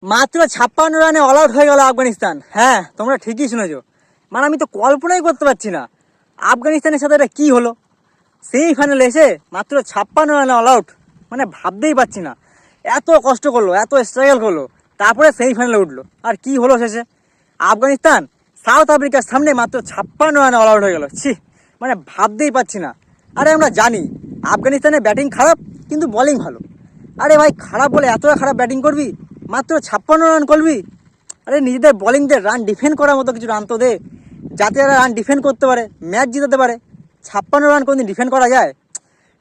মাত্র 56 রানে all out হয়ে গেল আফগানিস্তান। হ্যাঁ, তোমরা ঠিকই শুনেছো। মানে আমি তো কল্পনাই করতে পারছি না আফগানিস্তানের সাথে এটা কি হলো। সেই ফাইনালে এসে মাত্র 56 রানে অল আউট, মানে ভাবতেই পারছি না। এত কষ্ট করলো, এত স্ট্রাগল করলো, তারপরে সেই ফাইনালে উঠলো। আর কি হলো শেষে? আফগানিস্তান সাউথ আফ্রিকার সামনে মাত্র 56 রানে অল আউট হয়ে গেল। ছি, মানে ভাবতেই পারছি না। আরে আমরা জানি আফগানিস্তানের ব্যাটিং খারাপ, কিন্তু বোলিং ভালো। আরে ভাই, খারাপ বলে এতটা খারাপ ব্যাটিং করবি, মাত্র 56 রান করবি? আরে নিজেদের বোলিংদের রান ডিফেন্ড করার মতো কিছু রান তো দে, যাতে এরা রান ডিফেন্ড করতে পারে, ম্যাচ জিতাতে পারে। 56 রান কোনদিন ডিফেন্ড করা যায়?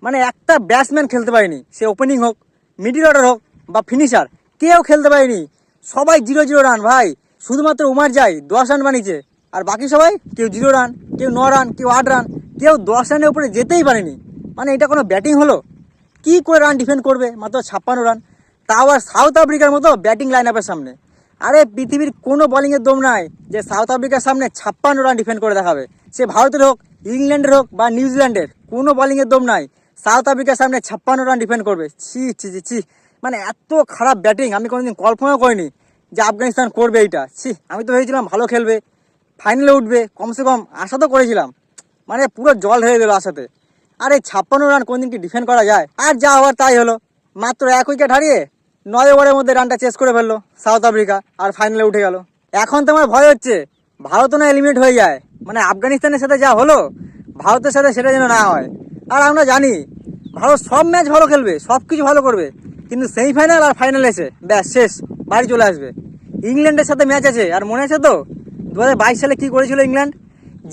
মানে একটা ব্যাটসম্যান খেলতে পারেনি, সে ওপেনিং হোক, মিডিল অর্ডার হোক বা ফিনিশার, কেউ খেলতে পারেনি। সবাই 0-0 রান ভাই। শুধুমাত্র উমার যাই 10 রান বানিয়েছে, আর বাকি সবাই কেউ 0 রান, কেউ 9 রান, কেউ 8 রান, কেউ 10 রানের উপরে যেতেই পারেনি। মানে এটা কোনো ব্যাটিং হলো? কি করে রান ডিফেন্ড করবে মাত্র 56 রান, তাও আর সাউথ আফ্রিকার মতো ব্যাটিং লাইন আপের সামনে? আরে পৃথিবীর কোনো বোলিংয়ের দম নাই যে সাউথ আফ্রিকার সামনে 56 রান ডিফেন্ড করে দেখাবে। সে ভারতের হোক, ইংল্যান্ডের হোক বা নিউজিল্যান্ডের, কোনো বোলিংয়ের দম নাই সাউথ আফ্রিকার সামনে 56 রান ডিফেন্ড করবে। ছি ছি ছি ছি, মানে এত খারাপ ব্যাটিং আমি কোনোদিন কল্পনাও করিনি যে আফগানিস্তান করবে এইটা। ছি, আমি তো ভেবেছিলাম ভালো খেলবে, ফাইনালে উঠবে, কমসে কম আশা তো করেছিলাম। মানে পুরো জল হয়ে গেল আশাতে। আর এই 56 রান কোনদিন কি ডিফেন্ড করা যায়? আর যা হওয়ার তাই হলো। মাত্র 1 উইকেট হারিয়ে 9 ওভারের মধ্যে রানটা চেস করে ফেললো সাউথ আফ্রিকা, আর ফাইনালে উঠে গেল। এখন তোমার ভয় হচ্ছে ভারতও না এলিমিনেট হয়ে যায়। মানে আফগানিস্তানের সাথে যা হলো, ভারতের সাথে সেটা যেন না হয়। আর আমরা জানি ভারত সব ম্যাচ ভালো খেলবে, সব কিছু ভালো করবে, কিন্তু সেমিফাইনাল আর ফাইনাল এসে ব্যাস শেষ, বাড়ি চলে আসবে। ইংল্যান্ডের সাথে ম্যাচ আছে, আর মনে আছে তো 2022 সালে কি করেছিল ইংল্যান্ড?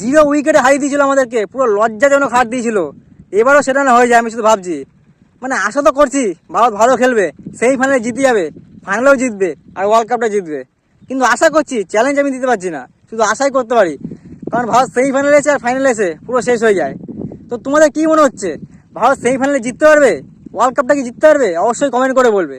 0 উইকেটে হারিয়ে দিয়েছিল আমাদেরকে, পুরো লজ্জাজনক হার দিয়েছিল। এবারও সেটা না হয়ে যায়, আমি শুধু ভাবছি। মানে আশা তো করছি ভারত ভালো খেলবে, সেমিফাইনালে জিতে যাবে, ফাইনালেও জিতবে, আর ওয়ার্ল্ড কাপটা জিতবে। কিন্তু আশা করছি, চ্যালেঞ্জ আমি দিতে পারছি না, শুধু আশাই করতে পারি। কারণ ভারত সেমিফাইনালে এসে আর ফাইনালে এসে পুরো শেষ হয়ে যায়। তো তোমাদের কি মনে হচ্ছে, ভারত সেমিফাইনালে জিততে পারবে, ওয়ার্ল্ড কাপটা কি জিততে পারবে? অবশ্যই কমেন্ট করে বলবে।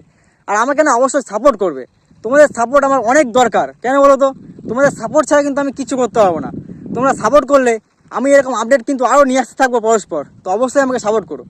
আর আমাকে না অবশ্যই সাপোর্ট করবে। তোমাদের সাপোর্ট আমার অনেক দরকার। কেন বলো তো? তোমাদের সাপোর্ট ছাড়া কিন্তু আমি কিছু করতে পারবো না। তোমরা সাপোর্ট করলে আমি এরকম আপডেট কিন্তু আরও নিয়ে আসতে থাকবো পরস্পর। তো অবশ্যই আমাকে সাপোর্ট করো।